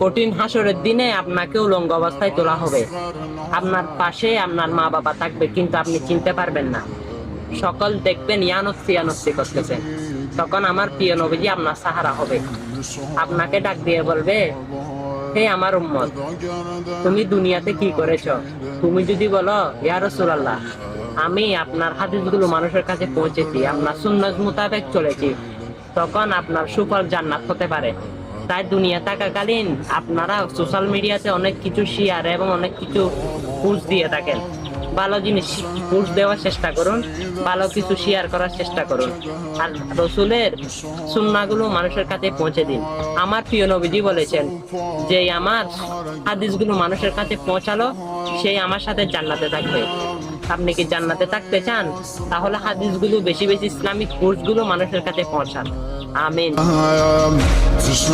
কঠিন হাসরের দিনে আপনাকে উলঙ্গ অবস্থায় তোলা হবে। আপনার পাশে আপনার মা বাবা থাকবে, কিন্তু আপনি চিনতে পারবেন না। সকল দেখবেন ইয়ানফসি ইয়ানফসি করতেছেন। তখন আমার প্রিয় নবীজি আপনার সাহারা হবে, আপনাকে ডাক দিয়ে বলবে, হে আমার উম্মত, তুমি দুনিয়াতে কি করেছো? তুমি যদি বলো, ইয়া রাসূলুল্লাহ, আমি আপনার হাদিসগুলো মানুষের কাছে পৌঁছেছি, আপনার সুন্নাত মোতাবেক চলেছি, তখন আপনার সুফল জান্নাত হতে পারে। তাই দুনিয়া থাকাকালীন আপনারা সোশ্যাল মিডিয়াতে অনেক কিছু শেয়ার এবং অনেক কিছু পোস্ট দিয়ে থাকেন। ভালো জিনিস পোস্ট দেওয়ার চেষ্টা করুন, ভালো কিছু শেয়ার করার চেষ্টা করুন, আর রসুলের সুন্নাহগুলো মানুষের কাছে পৌঁছে দিন। আমার প্রিয় নবীজি বলেছেন যে আমার হাদিসগুলো মানুষের কাছে পৌঁছালো, সেই আমার সাথে জান্নাতে থাকবে। আপনি কি জান্নাতে থাকতে চান? তাহলে হাদিসগুলো বেশি বেশি, ইসলামিক কোর্সগুলো মানুষের কাছে পৌঁছান। আমিন।